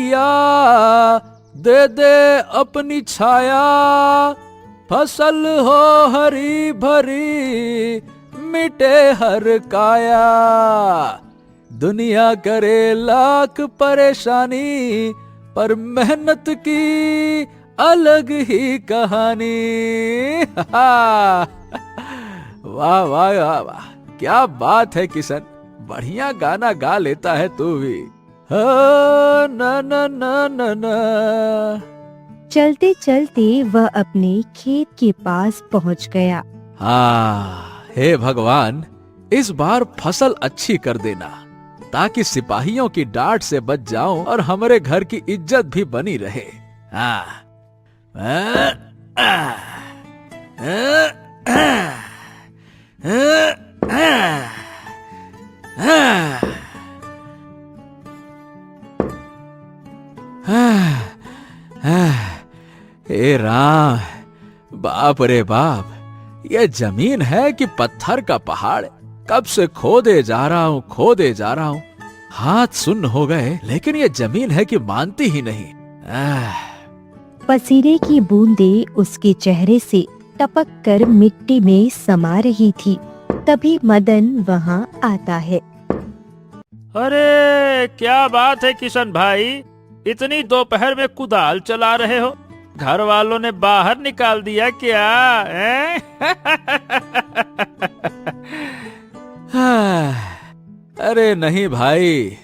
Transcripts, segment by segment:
मैया दे दे अपनी छाया, फसल हो हरी भरी मिटे हर काया। दुनिया करे लाख परेशानी, पर मेहनत की अलग ही कहानी। वाह वाह वाह वाह, क्या बात है किशन, बढ़िया गाना गा लेता है तू भी। ना ना ना ना ना। चलते चलते वह अपने खेत के पास पहुंच गया। हाँ, हे भगवान, इस बार फसल अच्छी कर देना, ताकि सिपाहियों की डांट से बच जाऊं और हमारे घर की इज्जत भी बनी रहे। हाँ। हे राम, बाप रे बाप, ये जमीन है कि पत्थर का पहाड़। कब से खोदे जा रहा हूँ, हाथ सुन्न हो गए, लेकिन ये जमीन है कि मानती ही नहीं। पसीने की बूंदें उसके चेहरे से टपक कर मिट्टी में समा रही थी। तभी मदन वहाँ आता है। अरे क्या बात है किशन भाई, इतनी दोपहर में कुदाल चला रहे हो? घर वालों ने बाहर निकाल दिया क्या? अरे नहीं भाई,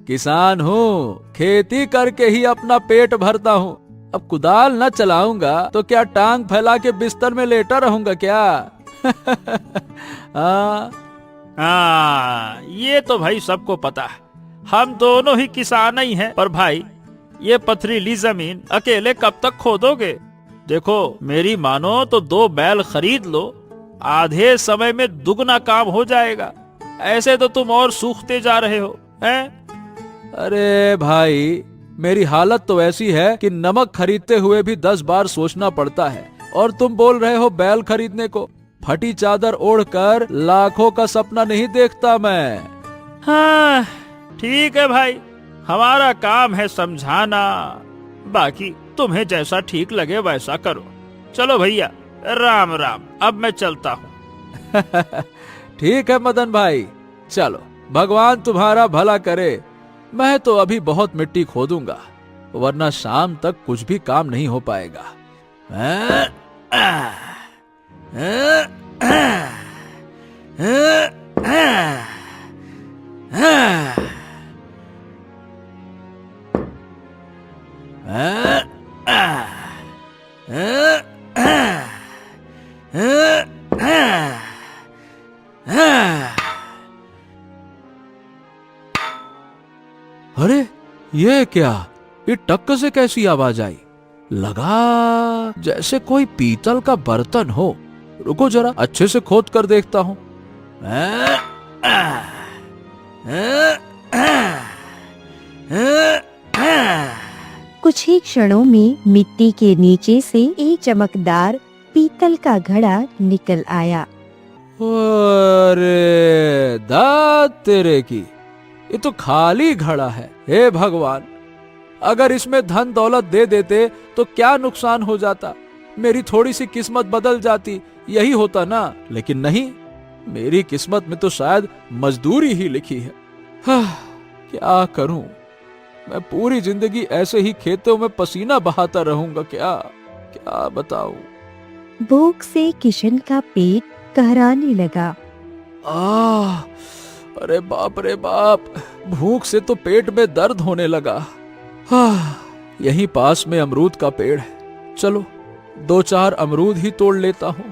किसान हूँ, खेती करके ही अपना पेट भरता हूँ। अब कुदाल न चलाऊंगा तो क्या टांग फैला के बिस्तर में लेटा रहूंगा क्या? हाँ, ये तो भाई सबको पता है, हम दोनों ही किसान ही हैं। पर भाई, ये पथरीली जमीन अकेले कब तक खोदोगे? देखो, मेरी मानो तो 2 बैल खरीद लो, आधे समय में दुगना काम हो जाएगा। ऐसे तो तुम और सूखते जा रहे हो, हैं? अरे भाई, मेरी हालत तो ऐसी है कि नमक खरीदते हुए भी 10 बार सोचना पड़ता है, और तुम बोल रहे हो बैल खरीदने को। फटी चादर ओढ़कर लाखों का सपना नहीं देखता मैं। हाँ, ठीक है भाई, हमारा काम है समझाना, बाकी तुम्हें जैसा ठीक लगे वैसा करो। चलो भैया, राम राम, अब मैं चलता हूँ। ठीक है मदन भाई, चलो, भगवान तुम्हारा भला करे। मैं तो अभी बहुत मिट्टी खोदूंगा, वरना शाम तक कुछ भी काम नहीं हो पाएगा। अरे ये क्या, ये टक्क से कैसी आवाज आई? लगा जैसे कोई पीतल का बर्तन हो। रुको जरा, अच्छे से खोद कर देखता हूँ। कुछ ही क्षणों में मिट्टी के नीचे से एक चमकदार पीतल का घड़ा निकल आया। अरे दात तेरे की, ये तो खाली घड़ा है। हे भगवान, अगर इसमें धन दौलत दे देते तो क्या नुकसान हो जाता? मेरी थोड़ी सी किस्मत बदल जाती, यही होता ना। लेकिन नहीं, मेरी किस्मत में तो शायद मजदूरी ही लिखी है। क्या करूं? मैं पूरी जिंदगी ऐसे ही खेतों में पसीना बहाता रहूंगा क्या? क्या बताऊं? भूख से किशन का पेट कहराने लगा। अरे बाप रे बाप, भूख से तो पेट में दर्द होने लगा। यहीं पास में अमरूद का पेड़ है, चलो 2-4 अमरूद ही तोड़ लेता हूं।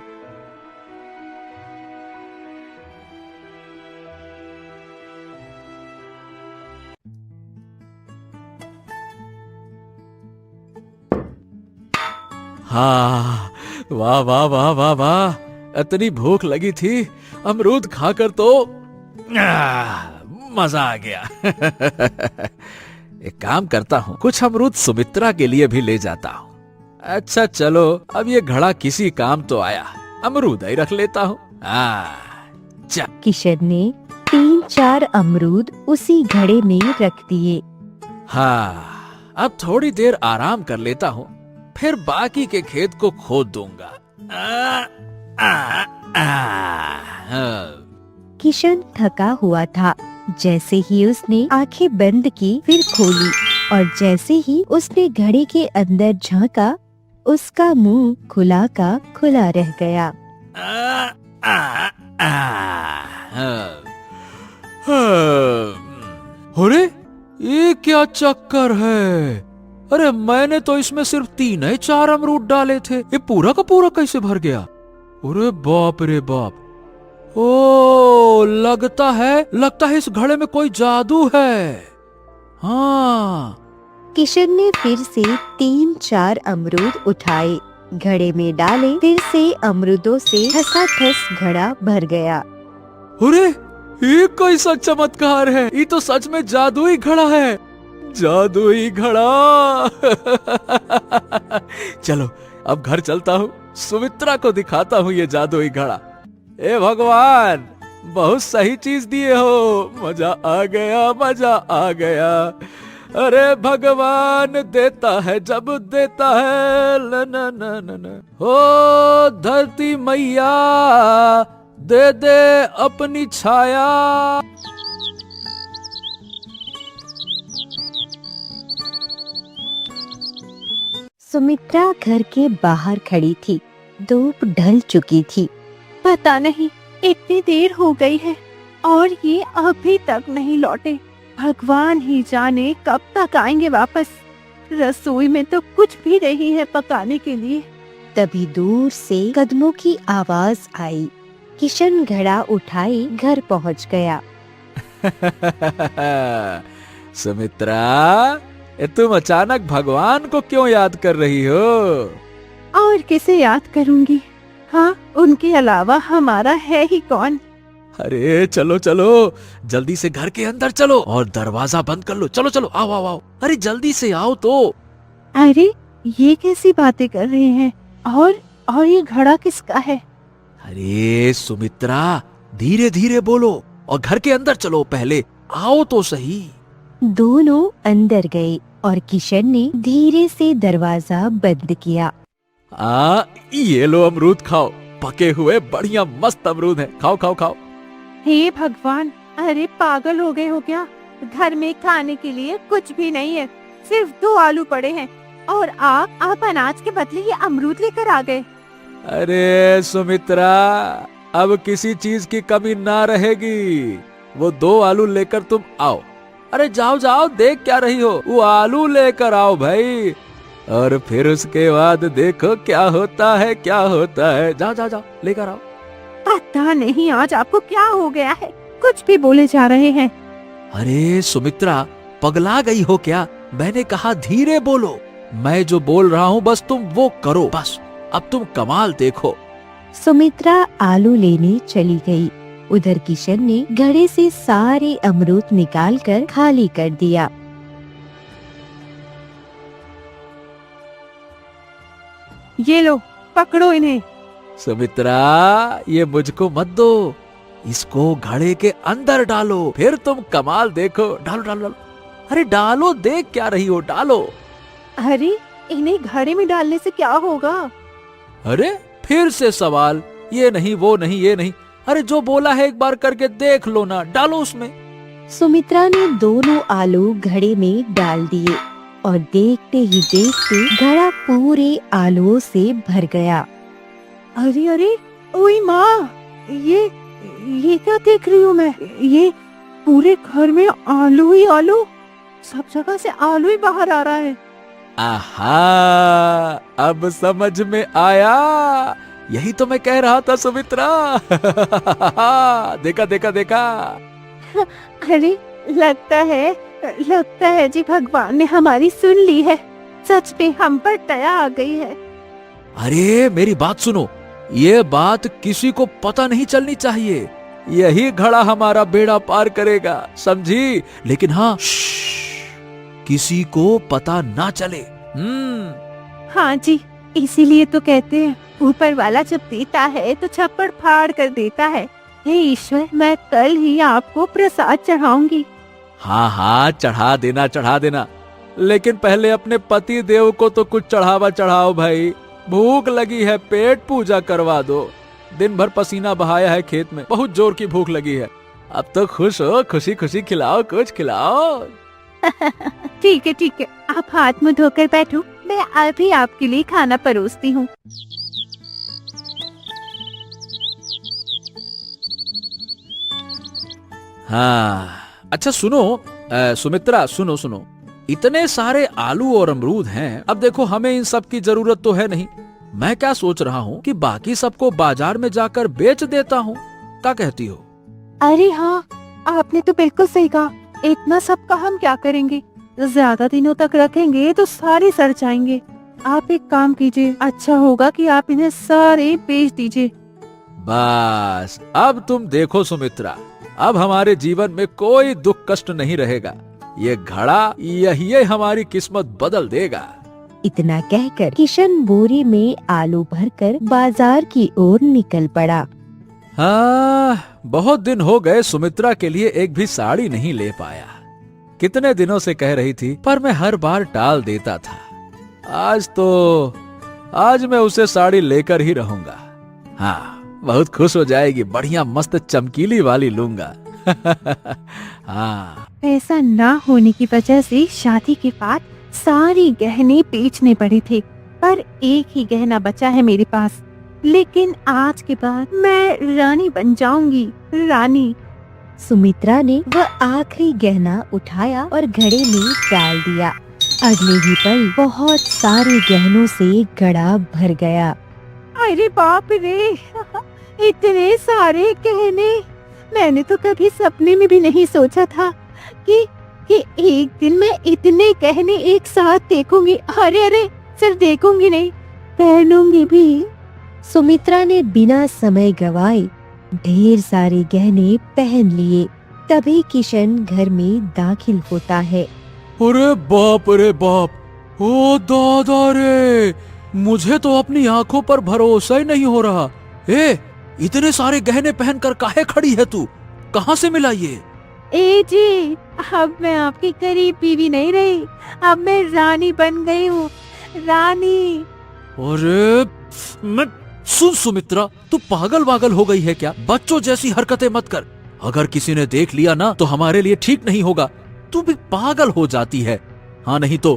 हाँ, वाह वाह वाह वाह वाह, इतनी भूख लगी थी, अमरूद खाकर तो मजा आ गया। एक काम करता हूँ, कुछ अमरूद सुमित्रा के लिए भी ले जाता हूँ। अच्छा चलो, अब ये घड़ा किसी काम तो आया, अमरूद ही रख लेता हूँ। किशन ने 3-4 अमरूद उसी घड़े में रख दिए। हाँ, अब थोड़ी देर आराम कर लेता हूँ, फिर बाकी के खेत को खोद दूंगा। किशन थका हुआ था। जैसे ही उसने आंखें बंद की फिर खोली और जैसे ही उसने घड़े के अंदर झांका, उसका मुंह खुला का खुला रह गया। अरे ये क्या चक्कर है? अरे मैंने तो इसमें सिर्फ 3 ही 4 अमरूद डाले थे, ये पूरा का पूरा कैसे भर गया? अरे बाप रे बाप! ओ लगता है इस घड़े में कोई जादू है। हाँ। किशन ने फिर से 3-4 अमरूद उठाए, घड़े में डाले, फिर से अमरूदों से ठसाठस घड़ा भर गया। अरे ये कैसा चमत्कार है? ये तो सच में जादुई घड़ा है, जादुई घड़ा। चलो अब घर चलता हूँ, सुमित्रा को दिखाता हूँ ये जादुई घड़ा। ए भगवान, बहुत सही चीज दिए हो, मजा आ गया, मजा आ गया। अरे भगवान देता है जब देता है, न हो धरती मैया दे दे अपनी छाया। सुमित्रा घर के बाहर खड़ी थी। धूप ढल चुकी थी। पता नहीं इतनी देर हो गई है और ये अभी तक नहीं लौटे। भगवान ही जाने कब तक आएंगे वापस। रसोई में तो कुछ भी नहीं है पकाने के लिए। तभी दूर से कदमों की आवाज आई। किशन घड़ा उठाए घर पहुंच गया। सुमित्रा, तुम अचानक भगवान को क्यों याद कर रही हो? और किसे याद करूंगी? हाँ, उनके अलावा हमारा है ही कौन। अरे चलो चलो, जल्दी से घर के अंदर चलो और दरवाजा बंद कर लो। चलो चलो, आओ आओ आओ, अरे जल्दी से आओ तो। अरे ये कैसी बातें कर रहे हैं? और ये घड़ा किसका है? अरे सुमित्रा, धीरे धीरे बोलो और घर के अंदर चलो, पहले आओ तो सही। दोनों अंदर गए और किशन ने धीरे से दरवाजा बंद किया। ये लो अमरूद खाओ, पके हुए बढ़िया मस्त अमरूद है, खाओ खाओ खाओ। हे भगवान, अरे पागल हो गए हो क्या? घर में खाने के लिए कुछ भी नहीं है, सिर्फ 2 आलू पड़े हैं और आप अनाज के बदले ये अमरूद लेकर आ गए। अरे सुमित्रा, अब किसी चीज की कमी ना रहेगी। वो 2 आलू लेकर तुम आओ। अरे जाओ जाओ, देख क्या रही हो, वो आलू लेकर आओ भाई। और फिर उसके बाद देखो क्या होता है, क्या होता है। जाओ जाओ जाओ, लेकर आओ। पता नहीं आज आपको क्या हो गया है, कुछ भी बोले जा रहे हैं। अरे सुमित्रा, पगला गई हो क्या? मैंने कहा धीरे बोलो, मैं जो बोल रहा हूँ बस तुम वो करो, बस। अब तुम कमाल देखो। सुमित्रा आलू लेने चली गई। उधर किशन ने घड़े से सारे अमरूद निकालकर खाली कर दिया। ये लो, पकड़ो इन्हें। सुमित्रा, ये मुझको मत दो, इसको घड़े के अंदर डालो, फिर तुम कमाल देखो। डालो डालो डालो, अरे डालो, देख क्या रही हो, डालो। अरे इन्हें घड़े में डालने से क्या होगा? अरे फिर से सवाल, ये नहीं वो नहीं ये नहीं। अरे जो बोला है एक बार करके देख लो ना, डालो उसमें। सुमित्रा ने दोनों आलू घड़े में डाल दिए और देखते ही देखते घड़ा पूरे आलूओं से भर गया। अरे अरे, ओए माँ, ये क्या देख रही हूँ मैं? ये पूरे घर में आलू ही आलू, सब जगह से आलू ही बाहर आ रहा है। आहा, अब समझ में आया, यही तो मैं कह रहा था सुमित्रा। देखा देखा देखा। अरे लगता है जी भगवान ने हमारी सुन ली है, सच में हम पर दया आ गई है। अरे मेरी बात सुनो, ये बात किसी को पता नहीं चलनी चाहिए, यही घड़ा हमारा बेड़ा पार करेगा, समझी? लेकिन हाँ, किसी को पता ना चले। हाँ जी, इसीलिए तो कहते हैं ऊपर वाला जब देता है तो छप्पड़ फाड़ कर देता है। हे ईश्वर, मैं कल ही आपको प्रसाद चढ़ाऊंगी। हाँ हाँ, चढ़ा देना चढ़ा देना, लेकिन पहले अपने पति देव को तो कुछ चढ़ावा चढ़ाओ भाई। भूख लगी है, पेट पूजा करवा दो। दिन भर पसीना बहाया है खेत में, बहुत जोर की भूख लगी है। अब तो खुश हो, खुशी खुशी खिलाओ, कुछ खिलाओ। ठीक है, आप हाथ मुंह धोकर बैठो, मैं अभी आपके लिए खाना परोसती हूँ। हाँ, अच्छा सुनो सुमित्रा, सुनो सुनो, इतने सारे आलू और अमरूद हैं। अब देखो, हमें इन सब की जरूरत तो है नहीं। मैं क्या सोच रहा हूँ कि बाकी सबको बाजार में जाकर बेच देता हूँ। क्या कहती हो? अरे हाँ, आपने तो बिल्कुल सही कहा। इतना सब का हम क्या करेंगे? ज्यादा दिनों तक रखेंगे तो सारे सड़ जाएंगे। आप एक काम कीजिए, अच्छा होगा कि आप इन्हें सारे बेच दीजिए। बस अब तुम देखो सुमित्रा, अब हमारे जीवन में कोई दुख कष्ट नहीं रहेगा। ये घड़ा यही हमारी किस्मत बदल देगा। इतना कहकर किशन बोरी में आलू भरकर बाजार की ओर निकल पड़ा। हाँ, बहुत दिन हो गए सुमित्रा के लिए एक भी साड़ी नहीं ले पाया। कितने दिनों से कह रही थी, पर मैं हर बार टाल देता था। आज मैं उसे साड़ी लेकर ही रहूंगा। हाँ, बहुत खुश हो जाएगी, बढ़िया मस्त चमकीली वाली लूंगा। हाँ। ऐसा ना होने की वजह से शादी के बाद सारी गहने बेचने पड़े थे, पर एक ही गहना बचा है मेरे पास। लेकिन आज के बाद मैं रानी बन जाऊंगी, रानी। सुमित्रा ने वह आखिरी गहना उठाया और घड़े में डाल दिया। अगले ही पल बहुत सारे गहनों से घड़ा भर गया। अरे बाप रे, इतने सारे गहने! मैंने तो कभी सपने में भी नहीं सोचा था कि एक दिन मैं इतने गहने एक साथ देखूंगी। अरे सिर्फ देखूंगी नहीं, पहनूंगी भी। सुमित्रा ने बिना समय गवाए ढेर सारे गहने पहन लिए। तभी किशन घर में दाखिल होता है। अरे बाप रे बाप, ओ दादा रे, मुझे तो अपनी आंखों पर भरोसा ही नहीं हो रहा। इतने सारे गहने पहनकर काहे खड़ी है तू? कहाँ से मिला ये? ए जी, अब मैं आपकी गरीब बीवी नहीं रही, अब मैं रानी बन गई हूँ, रानी। अरे मैं सुन सुमित्रा, तू पागल वागल हो गई है क्या? बच्चों जैसी हरकतें मत कर। अगर किसी ने देख लिया ना तो हमारे लिए ठीक नहीं होगा। तू भी पागल हो जाती है। हाँ नहीं तो?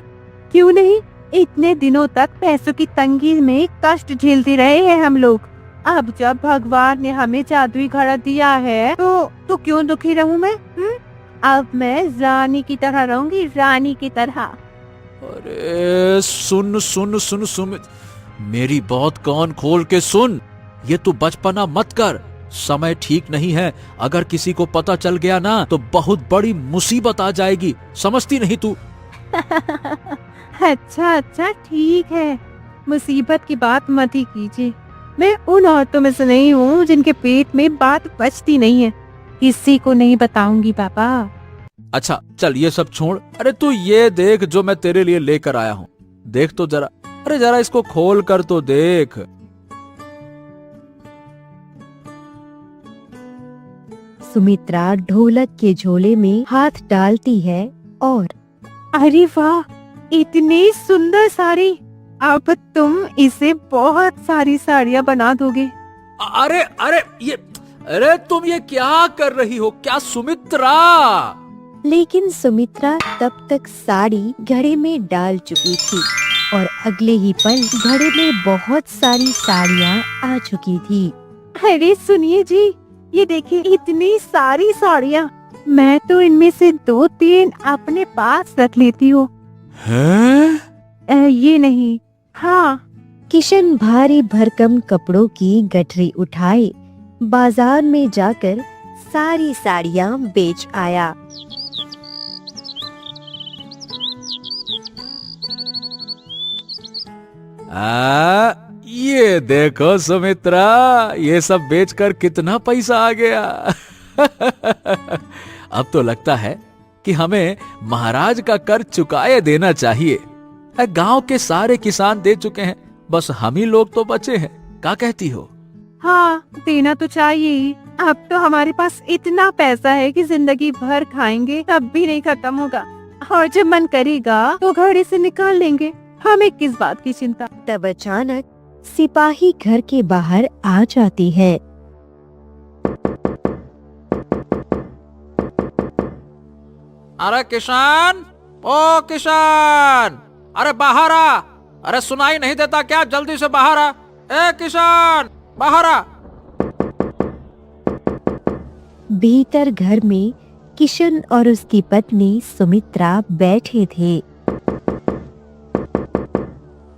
क्यों नहीं, इतने दिनों तक पैसों की तंगी में कष्ट झेलते रहे हैं हम लोग। अब जब भगवान ने हमें जादुई घड़ा दिया है तो क्यों दुखी रहूं मैं? अब मैं रानी की तरह रहूंगी, रानी की तरह। अरे सुन सुन सुन सुमित, मेरी बात कान खोल के सुन। ये तू बचपना मत कर, समय ठीक नहीं है। अगर किसी को पता चल गया ना तो बहुत बड़ी मुसीबत आ जाएगी, समझती नहीं तू? अच्छा ठीक है, मुसीबत की बात मत ही कीजिए। मैं उन औरतों में से नहीं हूँ जिनके पेट में बात बचती नहीं है। किसी को नहीं बताऊंगी पापा। अच्छा चल ये सब छोड़। अरे तू ये देख जो मैं तेरे लिए लेकर आया हूँ, देख तो जरा। अरे जरा इसको खोल कर तो देख। सुमित्रा ढोलक के झोले में हाथ डालती है और अरे वाह, इतनी सुंदर साड़ी! अब तुम इसे बहुत सारी साड़ियाँ बना दोगे। अरे तुम ये क्या कर रही हो? क्या सुमित्रा? लेकिन सुमित्रा तब तक साड़ी घड़े में डाल चुकी थी और अगले ही पल घड़े में बहुत सारी साड़ियाँ आ चुकी थी। अरे सुनिए जी, ये देखिए इतनी सारी साड़ियाँ। मैं तो इनमें से 2-3 अपने पास रख लेती हूँ। ये नहीं, हाँ। किशन भारी भरकम कपड़ों की गठरी उठाए बाजार में जाकर सारी साड़ियाँ बेच आया। ये देखो सुमित्रा, ये सब बेचकर कितना पैसा आ गया। अब तो लगता है कि हमें महाराज का कर चुकाए देना चाहिए। गांव के सारे किसान दे चुके हैं, बस हम ही लोग तो बचे हैं। क्या कहती हो? हाँ, देना तो चाहिए ही। अब तो हमारे पास इतना पैसा है कि जिंदगी भर खाएंगे तब भी नहीं खत्म होगा। और जब मन करेगा तो घड़े से निकाल लेंगे, हमें किस बात की चिंता। तब अचानक सिपाही घर के बाहर आ जाती है। अरे किसान, ओ किसान, अरे बाहर आ। अरे सुनाई नहीं देता क्या? जल्दी से बाहर आ। ए किसान, बाहर आ। भीतर घर में किशन और उसकी पत्नी सुमित्रा बैठे थे।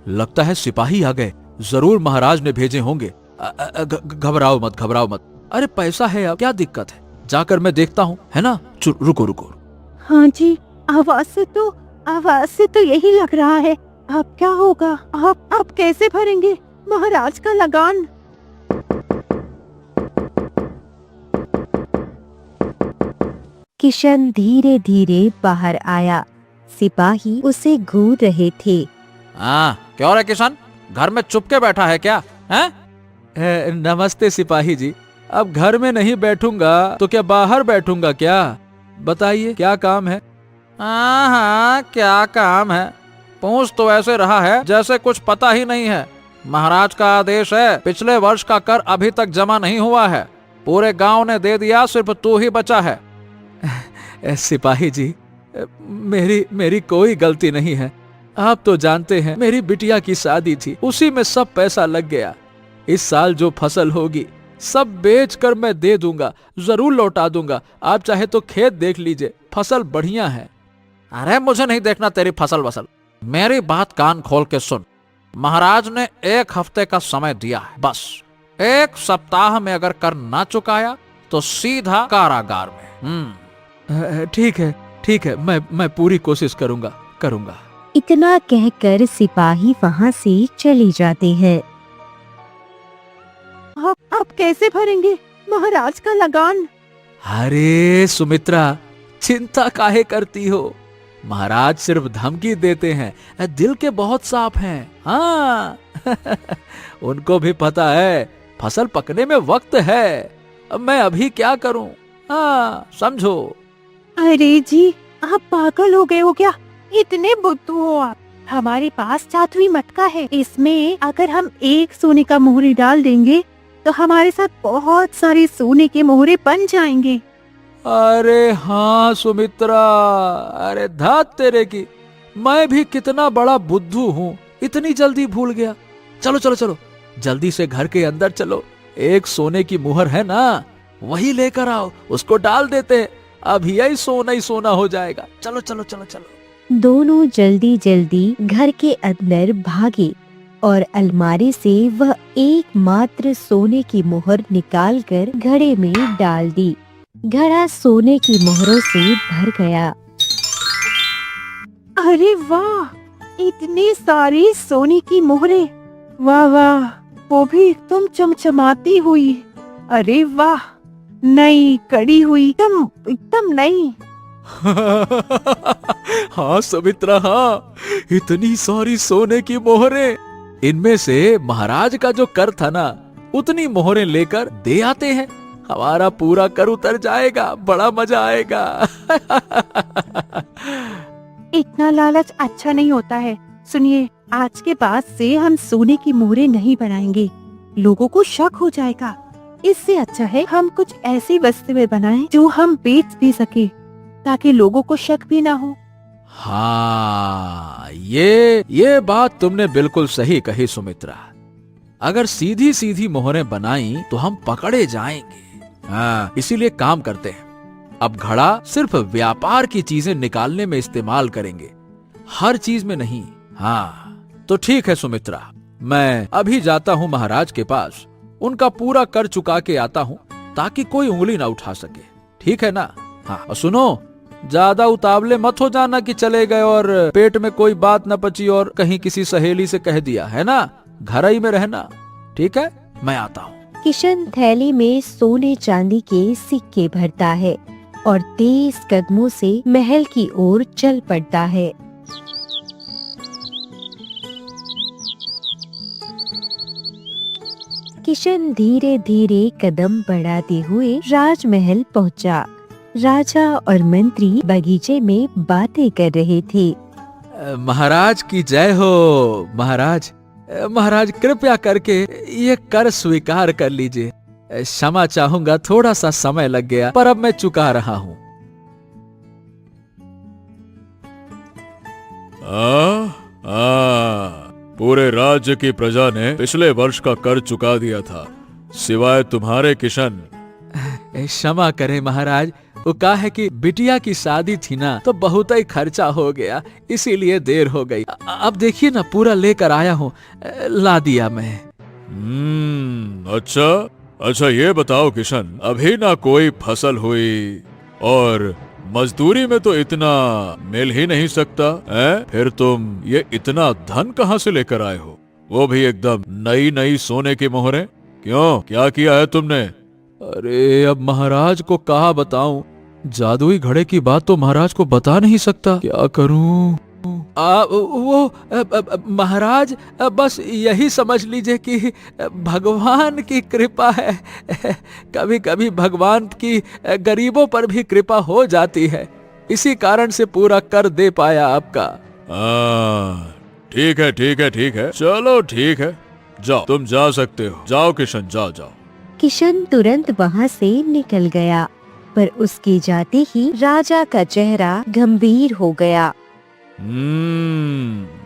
लगता है सिपाही आ गए, जरूर महाराज ने भेजे होंगे। घबराओ मत, घबराओ मत। अरे पैसा है, अब क्या दिक्कत है? जाकर मैं देखता हूँ, है ना? रुको रुको। हाँ जी, आवाज से तो यही लग रहा है। अब क्या होगा? आप कैसे भरेंगे महाराज का लगान? किशन धीरे धीरे बाहर आया। सिपाही उसे घूर रहे थे। हाँ, क्यों रे किशन, घर में चुप के बैठा है क्या? हैं? नमस्ते सिपाही जी। अब घर में नहीं बैठूंगा तो क्या बाहर बैठूंगा क्या? बताइए क्या काम है? हाँ, क्या काम है? पूछ तो ऐसे रहा है जैसे कुछ पता ही नहीं है। महाराज का आदेश है, पिछले वर्ष का कर अभी तक जमा नहीं हुआ है। पूरे गांव ने दे दिया, सिर्फ तू ही बचा है। सिपाही जी, मेरी कोई गलती नहीं है। आप तो जानते हैं मेरी बिटिया की शादी थी, उसी में सब पैसा लग गया। इस साल जो फसल होगी सब बेचकर मैं दे दूंगा, जरूर लौटा दूंगा। आप चाहे तो खेत देख लीजिए, फसल बढ़िया है। अरे मुझे नहीं देखना तेरी फसल वसल, मेरी बात कान खोल के सुन। महाराज ने 1 हफ्ते का समय दिया है, बस 1 सप्ताह में अगर कर ना चुकाया तो सीधा कारागार में। ठीक है, मैं पूरी कोशिश करूंगा। इतना कहकर सिपाही वहाँ से चले जाते हैं। आप कैसे भरेंगे महाराज का लगान? अरे सुमित्रा, चिंता काहे करती हो? महाराज सिर्फ धमकी देते हैं, दिल के बहुत साफ हैं। हाँ उनको भी पता है फसल पकने में वक्त है। अब मैं अभी क्या करूं? हाँ, समझो। अरे जी, आप पागल हो गए हो क्या? इतने बुद्धू हो आप। हमारे पास जादुई मटका है, इसमें अगर हम 1 सोने का मोहरे डाल देंगे तो हमारे साथ बहुत सारे सोने के मोहरे बन जाएंगे। अरे हाँ सुमित्रा, अरे धात तेरे की, मैं भी कितना बड़ा बुद्धू हूँ, इतनी जल्दी भूल गया। चलो जल्दी से घर के अंदर चलो। 1 सोने की मुहर है ना, वही लेकर आओ, उसको डाल देते हैं। अभी यही सोना हो जाएगा। चलो। दोनों जल्दी जल्दी घर के अंदर भागे और अलमारी से वह एकमात्र सोने की मुहर निकालकर घड़े में डाल दी। घड़ा सोने की मोहरों से भर गया। अरे वाह, इतनी सारी सोने की मोहरें! वाह, वो भी एकदम चमचमाती हुई। अरे वाह, नई कड़ी हुई, एकदम नई। हाँ सुमित्रा, हाँ, इतनी सारी सोने की मोहरें। इनमें से महाराज का जो कर था ना, उतनी मोहरें लेकर दे आते हैं। हमारा पूरा कर उतर जाएगा, बड़ा मजा आएगा। इतना लालच अच्छा नहीं होता है। सुनिए, आज के बाद से हम सोने की मोहरें नहीं बनाएंगे, लोगों को शक हो जाएगा। इससे अच्छा है हम कुछ ऐसी वस्तुएं बनाएं जो हम बेच भी सके, ताकि लोगों को शक भी ना हो। हाँ, ये बात तुमने बिल्कुल सही कही सुमित्रा। अगर सीधी सीधी मोहरें बनाई तो हम पकड़े जाएंगे। हाँ, इसीलिए काम करते हैं, अब घड़ा सिर्फ व्यापार की चीजें निकालने में इस्तेमाल करेंगे, हर चीज में नहीं। हाँ, तो ठीक है सुमित्रा, मैं अभी जाता हूँ महाराज के पास, उनका पूरा कर चुका के आता हूँ, ताकि कोई उंगली ना उठा सके। ठीक है ना? हाँ, और सुनो, ज्यादा उतावले मत हो जाना कि चले गए और पेट में कोई बात न पची और कहीं किसी सहेली से कह दिया, है ना? घर ही में रहना। ठीक है, मैं आता हूँ। किशन थैली में सोने चांदी के सिक्के भरता है और तेज कदमों से महल की ओर चल पड़ता है। किशन धीरे धीरे कदम बढ़ाते हुए राजमहल पहुंचा। राजा और मंत्री बगीचे में बातें कर रहे थे। महाराज की जय हो। महाराज, महाराज कृपया करके ये कर स्वीकार कर लीजिए। क्षमा चाहूंगा, थोड़ा सा समय लग गया, पर अब मैं चुका रहा हूँ। पूरे राज्य की प्रजा ने पिछले वर्ष का कर चुका दिया था, सिवाय तुम्हारे किशन। क्षमा करें महाराज, वो कहा है कि बिटिया की शादी थी ना, तो बहुत ही खर्चा हो गया, इसीलिए देर हो गई। अब देखिए ना, पूरा लेकर आया हूँ, ला दिया मैं। अच्छा, ये बताओ किशन, अभी ना कोई फसल हुई और मजदूरी में तो इतना मिल ही नहीं सकता है? फिर तुम ये इतना धन कहाँ से लेकर आए हो, वो भी एकदम नई नई सोने की मोहरें? क्यों, क्या किया है तुमने? अरे अब महाराज को कहा बताऊं, जादुई घड़े की बात तो महाराज को बता नहीं सकता, क्या करूं? महाराज, बस यही समझ लीजिए कि भगवान की कृपा है। कभी कभी भगवान की गरीबों पर भी कृपा हो जाती है, इसी कारण से पूरा कर दे पाया आपका। ठीक है, चलो ठीक है, जाओ, तुम जा सकते हो, जाओ किशन, जाओ। किशन तुरंत वहाँ से निकल गया, पर उसके जाते ही राजा का चेहरा गंभीर हो गया।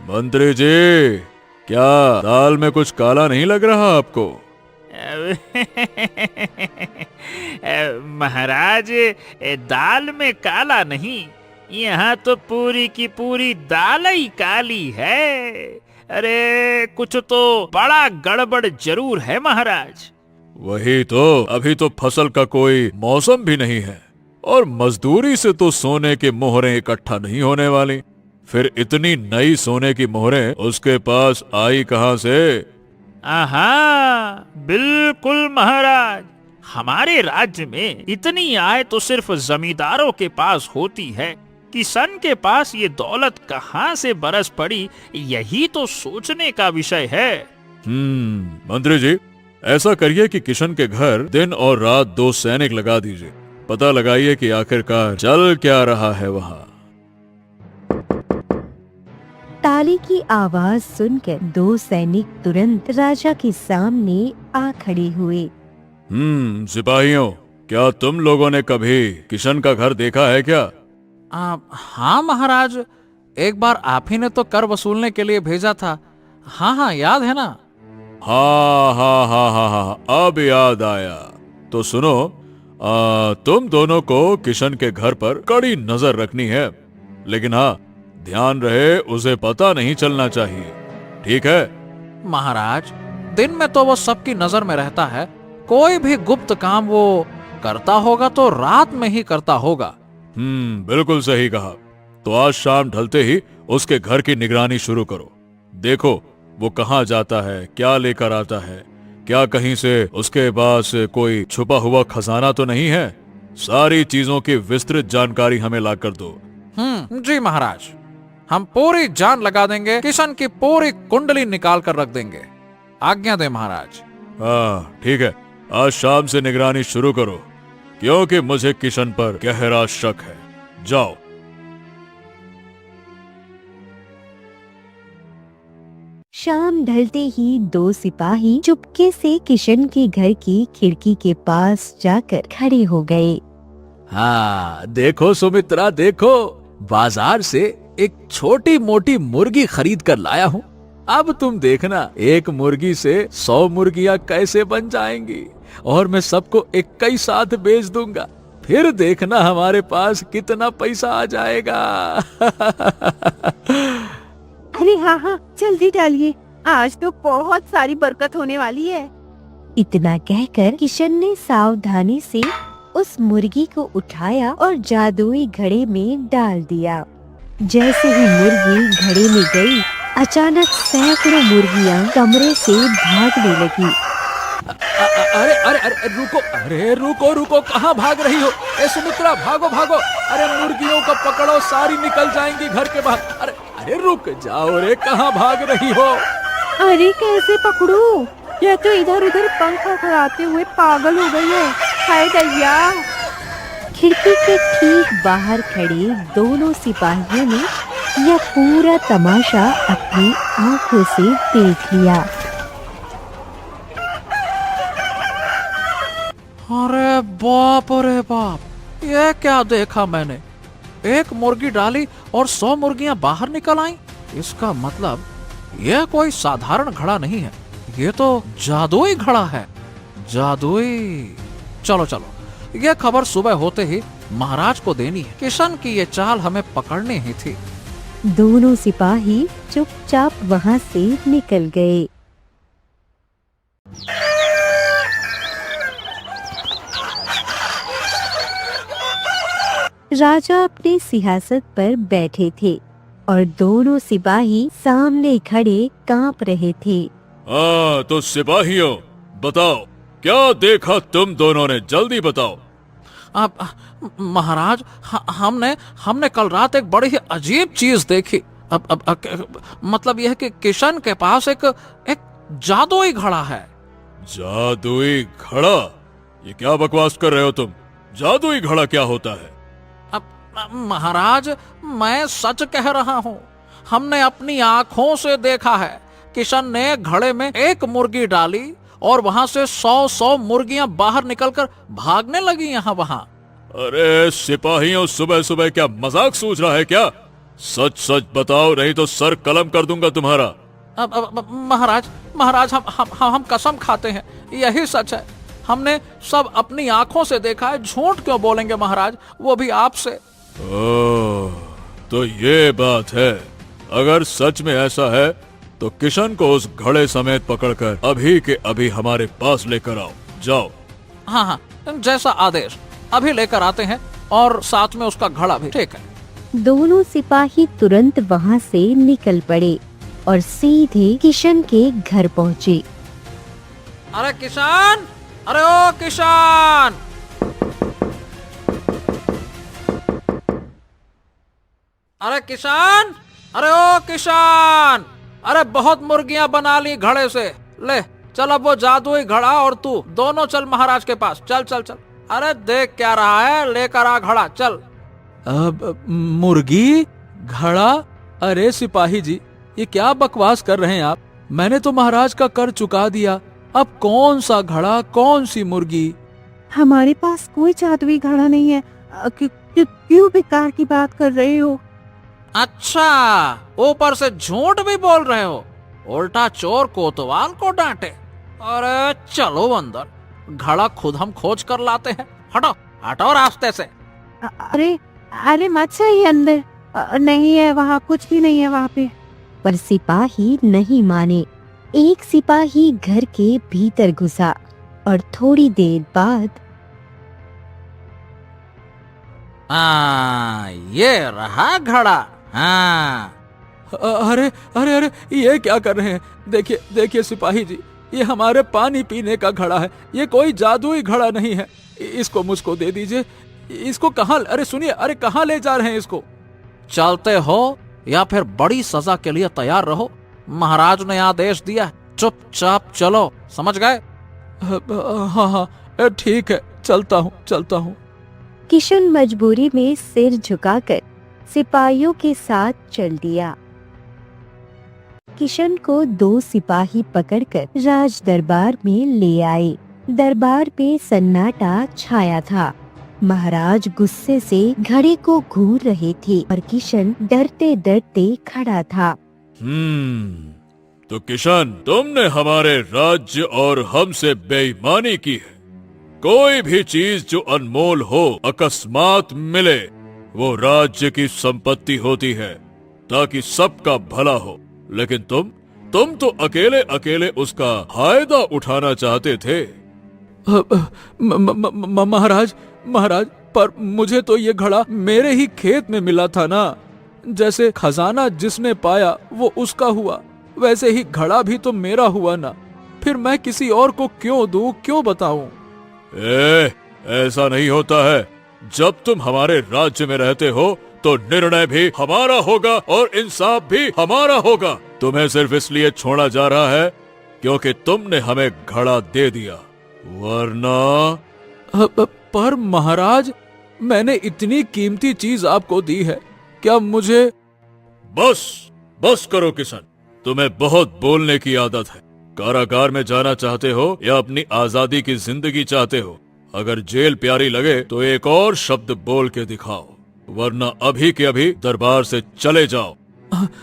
मंत्री जी, क्या दाल में कुछ काला नहीं लग रहा आपको? महाराज, दाल में काला नहीं, यहाँ तो पूरी की पूरी दाल ही काली है। अरे कुछ तो बड़ा गड़बड़ जरूर है महाराज। वही तो, अभी तो फसल का कोई मौसम भी नहीं है और मजदूरी से तो सोने की मोहरें इकट्ठा नहीं होने वाली। फिर इतनी नई सोने की मोहरें उसके पास आई कहाँ से? बिल्कुल महाराज, हमारे राज्य में इतनी आय तो सिर्फ जमींदारों के पास होती है। किशन के पास ये दौलत कहाँ से बरस पड़ी, यही तो सोचने का विषय है। मंत्री जी, ऐसा करिए कि किशन के घर दिन और रात 2 सैनिक लगा दीजिए, पता लगाइए कि आखिरकार चल क्या रहा है वहाँ। ताली की आवाज सुनकर 2 सैनिक तुरंत राजा के सामने आ खड़े हुए। सिपाहियों, क्या तुम लोगों ने कभी किशन का घर देखा है क्या? हाँ महाराज, एक बार आप ही ने तो कर वसूलने के लिए भेजा था। हाँ, याद है ना? हाँ, अब याद आया। तो सुनो, तुम दोनों को किशन के घर पर कड़ी नजर रखनी है, लेकिन हाँ, ध्यान रहे उसे पता नहीं चलना चाहिए, ठीक है? महाराज, दिन में तो वो सबकी नजर में रहता है, कोई भी गुप्त काम वो करता होगा तो रात में ही करता होगा। बिल्कुल सही कहा। तो आज शाम ढलते ही उसके घर की निगरानी शुरू करो। देखो वो कहाँ जाता है, क्या लेकर आता है, क्या कहीं से उसके पास कोई छुपा हुआ खजाना तो नहीं है। सारी चीजों की विस्तृत जानकारी हमें ला कर दो। जी महाराज, हम पूरी जान लगा देंगे, किशन की पूरी कुंडली निकाल कर रख देंगे। आज्ञा दे महाराज। हाँ ठीक है, आज शाम से निगरानी शुरू करो, क्योंकि मुझे किशन पर गहरा शक है। जाओ। शाम ढलते ही 2 सिपाही चुपके से किशन के घर की खिड़की के पास जाकर खड़े हो गए। हाँ देखो सुमित्रा, देखो, बाजार से एक छोटी मोटी मुर्गी खरीद कर लाया हूँ। अब तुम देखना, एक मुर्गी से 100 मुर्गियाँ कैसे बन जाएंगी, और मैं सबको एक ही साथ बेच दूंगा। फिर देखना हमारे पास कितना पैसा आ जाएगा। अरे हाँ, जल्दी डालिए, आज तो बहुत सारी बरकत होने वाली है। इतना कहकर किशन ने सावधानी से उस मुर्गी को उठाया और जादुई घड़े में डाल दिया। जैसे ही मुर्गी घड़े में गई, अचानक सैकड़ों मुर्गियां कमरे से भागने लगी। अरे रुको, कहाँ भाग रही हो? ए सुमित्रा, भागो। अरे मुर्गियों को पकड़ो, सारी निकल जाएंगी घर के बाहर। अरे रुक जाओ रे, कहाँ भाग रही हो? अरे कैसे पकड़ूं? यह तो इधर उधर पंख फड़फड़ाते हुए पागल हो गई है। हाय दैया! खिड़की के ठीक बाहर खड़े दोनों सिपाहियों ने यह पूरा तमाशा अपनी आंखों से देख लिया। अरे बाप रे बाप, ये क्या देखा मैंने? एक मुर्गी डाली और 100 मुर्गियां बाहर निकल आईं। इसका मतलब यह कोई साधारण घड़ा नहीं है, ये तो जादुई घड़ा है। जादुई। चलो चलो, यह खबर सुबह होते ही महाराज को देनी है। किशन की ये चाल हमें पकड़नी ही थी। दोनों सिपाही चुपचाप वहां से निकल गए। राजा अपने सिंहासन पर बैठे थे और दोनों सिपाही सामने खड़े कांप रहे थे। हाँ तो सिपाहियों, बताओ क्या देखा तुम दोनों ने, जल्दी बताओ। अब महाराज, हमने कल रात एक बड़ी ही अजीब चीज देखी। मतलब यह कि किशन के पास एक जादुई घड़ा है। जादुई घड़ा? ये क्या बकवास कर रहे हो तुम? जादुई घड़ा क्या होता है? महाराज, मैं सच कह रहा हूँ। हमने अपनी आँखों से देखा है। किशन ने घड़े में एक मुर्गी डाली और वहाँ से 100 मुर्गियां बाहर निकलकर भागने लगी यहाँ वहाँ। अरे सिपाहियों, सुबह सुबह क्या मजाक सूझ रहा है क्या? सच सच बताओ, नहीं तो सर कलम कर दूंगा तुम्हारा। महाराज, हम कसम खाते हैं, यही सच है। हमने सब अपनी आँखों से देखा है। झूठ क्यों बोलेंगे महाराज, वो भी आपसे। ओह, तो ये बात है। अगर सच में ऐसा है तो किशन को उस घड़े समेत पकड़कर अभी के अभी हमारे पास लेकर आओ। जाओ। हाँ, जैसा आदेश, अभी लेकर आते हैं, और साथ में उसका घड़ा भी। ठीक है। दोनों सिपाही तुरंत वहां से निकल पड़े और सीधे किशन के घर पहुँचे। अरे किशन, अरे ओ किशन! अरे किशन, अरे ओ किशन! अरे बहुत मुर्गियां बना ली घड़े से। ले चल, अब वो जादुई घड़ा और तू दोनों चल महाराज के पास। चल चल चल। अरे देख क्या रहा है, लेकर आ घड़ा, चल। अब मुर्गी घड़ा? अरे सिपाही जी, ये क्या बकवास कर रहे हैं आप? मैंने तो महाराज का कर चुका दिया। अब कौन सा घड़ा, कौन सी मुर्गी? हमारे पास कोई जादुई घड़ा नहीं है। क्यों बेकार की बात कर रहे हो? अच्छा, ऊपर से झूठ भी बोल रहे हो। उल्टा चोर कोतवाल को डांटे। अरे चलो अंदर, घड़ा खुद हम खोज कर लाते हैं। हटो हटो रास्ते से। अरे मत जाइए अंदर। नहीं है वहाँ, कुछ भी नहीं है वहाँ पे। पर सिपाही नहीं माने। एक सिपाही घर के भीतर घुसा और थोड़ी देर बाद ये रहा घड़ा। हाँ। अरे अरे अरे, ये क्या कर रहे हैं? देखिए देखिए सिपाही जी, ये हमारे पानी पीने का घड़ा है। ये कोई जादुई घड़ा नहीं है। इसको मुझको दे दीजिए। इसको कहाँ, अरे सुनिए, अरे कहाँ ले जा रहे हैं इसको? चलते हो या फिर बड़ी सजा के लिए तैयार रहो। महाराज ने आदेश दिया, चुपचाप चलो, समझ गए? हाँ, ठीक है, चलता हूँ। किशन मजबूरी में सिर झुकाकर सिपाहियों के साथ चल दिया। किशन को 2 सिपाही पकड़कर राज दरबार में ले आए। दरबार में सन्नाटा छाया था। महाराज गुस्से से घड़े को घूर रहे थे और किशन डरते डरते खड़ा था। तो किशन, तुमने हमारे राज्य और हमसे बेईमानी की है। कोई भी चीज जो अनमोल हो, अकस्मात मिले, वो राज्य की संपत्ति होती है ताकि सबका भला हो। लेकिन तुम तो अकेले अकेले उसका फायदा उठाना चाहते थे। महाराज, पर मुझे तो ये घड़ा मेरे ही खेत में मिला था ना। जैसे खजाना जिसने पाया वो उसका हुआ, वैसे ही घड़ा भी तो मेरा हुआ ना। फिर मैं किसी और को क्यों दूं, क्यों बताऊं? ऐसा नहीं होता है। जब तुम हमारे राज्य में रहते हो तो निर्णय भी हमारा होगा और इंसाफ भी हमारा होगा। तुम्हें सिर्फ इसलिए छोड़ा जा रहा है क्योंकि तुमने हमें घड़ा दे दिया, वरना। पर महाराज, मैंने इतनी कीमती चीज आपको दी है, क्या मुझे? बस बस करो किशन, तुम्हें बहुत बोलने की आदत है। कारागार में जाना चाहते हो या अपनी आजादी की जिंदगी चाहते हो? अगर जेल प्यारी लगे तो एक और शब्द बोल के दिखाओ, वरना अभी के अभी दरबार से चले जाओ।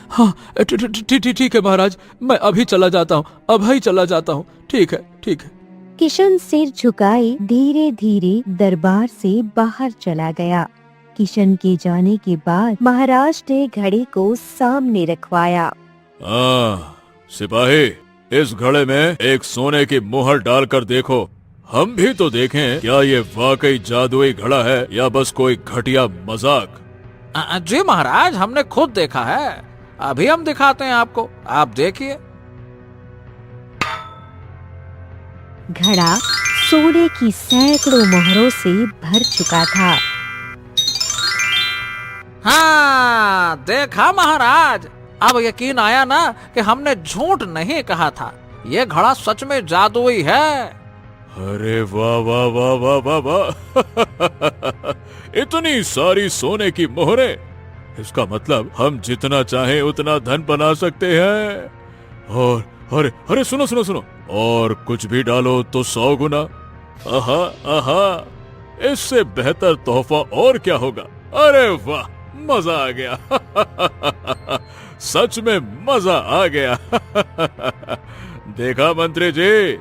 हाँ, ठीक है महाराज, मैं अभी चला जाता हूँ, अभी चला जाता हूँ। ठीक है, ठीक है। किशन सिर झुकाए धीरे धीरे दरबार से बाहर चला गया। किशन के जाने के बाद महाराज ने घड़े को सामने रखवाया। सिपाही, इस घड़े में एक सोने की मुहर डालकर देखो, हम भी तो देखें क्या ये वाकई जादुई घड़ा है या बस कोई घटिया मजाक। जी महाराज, हमने खुद देखा है, अभी हम दिखाते हैं आपको, आप देखिए। घड़ा सोने की सैकड़ों मोहरों से भर चुका था। हाँ, देखा महाराज, अब यकीन आया ना कि हमने झूठ नहीं कहा था, ये घड़ा सच में जादुई है। अरे वाह वाह वाह वाह वाह वाह इतनी सारी सोने की मोहरें, इसका मतलब हम जितना चाहें उतना धन बना सकते हैं। और अरे अरे सुनो सुनो सुनो, और कुछ भी डालो तो 100 गुना। आहा आहा, इससे बेहतर तोहफा और क्या होगा। अरे वाह, मजा आ गया सच में मजा आ गया देखा मंत्री जी?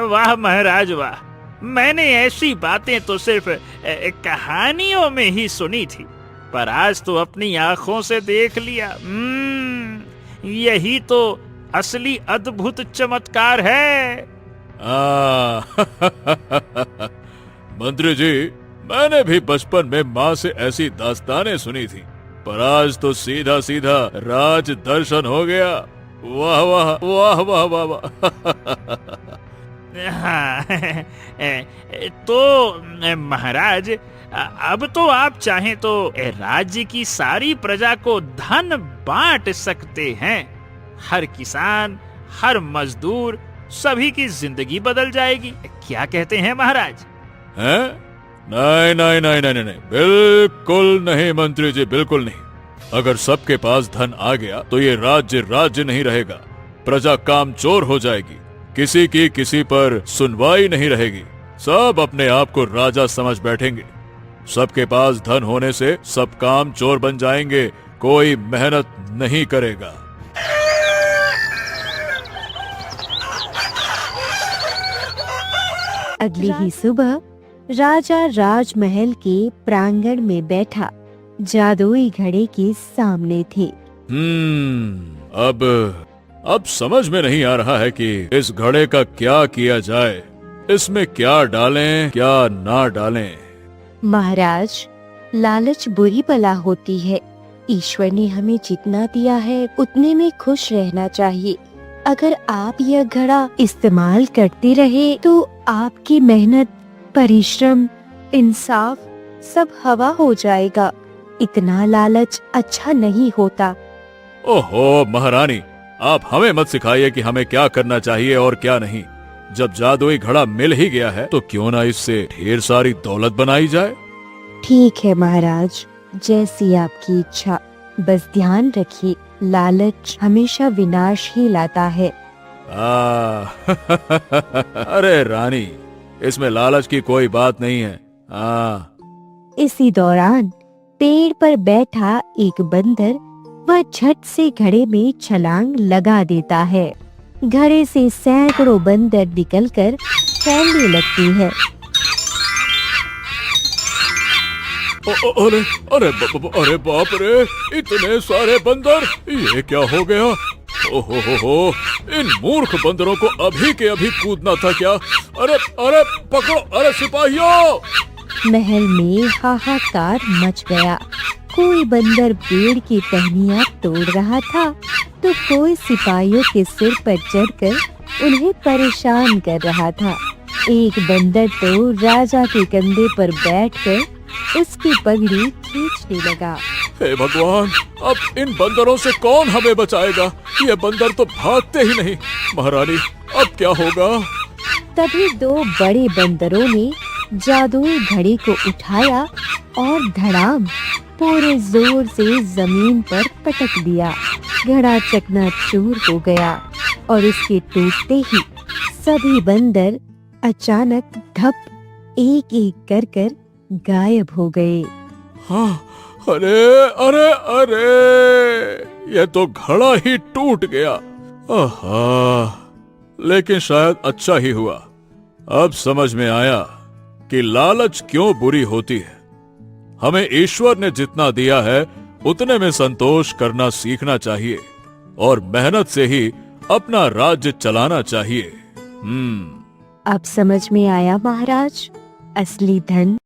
वाह महाराज वाह, मैंने ऐसी बातें तो सिर्फ कहानियों में ही सुनी थी, पर आज तो अपनी आंखों से देख लिया। यही तो असली अद्भुत चमत्कार है। मंत्री जी, मैंने भी बचपन में माँ से ऐसी दास्तानें सुनी थी, पर आज तो सीधा सीधा राज दर्शन हो गया। वाह वाह वाह वाह वाह वाह हाँ, तो महाराज, अब तो आप चाहें तो राज्य की सारी प्रजा को धन बांट सकते हैं। हर किसान, हर मजदूर, सभी की जिंदगी बदल जाएगी। क्या कहते हैं महाराज? हैं? नहीं नहीं नहीं नहीं नहीं, बिल्कुल नहीं मंत्री जी, बिल्कुल नहीं। अगर सबके पास धन आ गया तो ये राज्य राज्य नहीं रहेगा, प्रजा कामचोर हो जाएगी, किसी की किसी पर सुनवाई नहीं रहेगी, सब अपने आप को राजा समझ बैठेंगे। सबके पास धन होने से सब काम चोर बन जाएंगे, कोई मेहनत नहीं करेगा। अगली ही सुबह राजा राजमहल के प्रांगण में बैठा जादुई घड़े के सामने थे। अब समझ में नहीं आ रहा है कि इस घड़े का क्या किया जाए, इसमें क्या डालें क्या ना डालें। महाराज, लालच बुरी बला होती है। ईश्वर ने हमें जितना दिया है उतने में खुश रहना चाहिए। अगर आप यह घड़ा इस्तेमाल करते रहे तो आपकी मेहनत, परिश्रम, इंसाफ सब हवा हो जाएगा। इतना लालच अच्छा नहीं होता। ओहो महारानी, आप हमें मत सिखाइए कि हमें क्या करना चाहिए और क्या नहीं। जब जादुई घड़ा मिल ही गया है तो क्यों ना इससे ढेर सारी दौलत बनाई जाए। ठीक है महाराज, जैसी आपकी इच्छा। बस ध्यान रखिए, लालच हमेशा विनाश ही लाता है। अरे रानी, इसमें लालच की कोई बात नहीं है। इसी दौरान पेड़ पर बैठा एक बंदर वह झट से घड़े में छलांग लगा देता है। घड़े से सैकड़ों बंदर निकलकर फैलने लगती है। अरे अरे अरे बाप रे, इतने सारे बंदर, ये क्या हो गया? ओहो, इन मूर्ख बंदरों को अभी के अभी कूदना था क्या? अरे अरे पकड़ो, अरे सिपाहियों! महल में हाहाकार मच गया। कोई बंदर पेड़ की टहनियाँ तोड़ रहा था तो कोई सिपाहियों के सिर पर चढ़कर उन्हें परेशान कर रहा था। एक बंदर तो राजा के कंधे पर बैठकर उसकी पगड़ी खींचने लगा। हे भगवान, अब इन बंदरों से कौन हमें बचाएगा? ये बंदर तो भागते ही नहीं। महारानी, अब क्या होगा? तभी दो बड़े बंदरों ने जादुई घड़ी को उठाया और धड़ाम पूरे जोर से जमीन पर पटक दिया। घड़ा चकनाचूर हो गया और उसके टूटते ही सभी बंदर अचानक धप एक एक कर कर गायब हो गए। हाँ, अरे अरे अरे, ये तो घड़ा ही टूट गया। आहा, लेकिन शायद अच्छा ही हुआ। अब समझ में आया कि लालच क्यों बुरी होती है। हमें ईश्वर ने जितना दिया है उतने में संतोष करना सीखना चाहिए और मेहनत से ही अपना राज्य चलाना चाहिए। अब समझ में आया महाराज, असली धन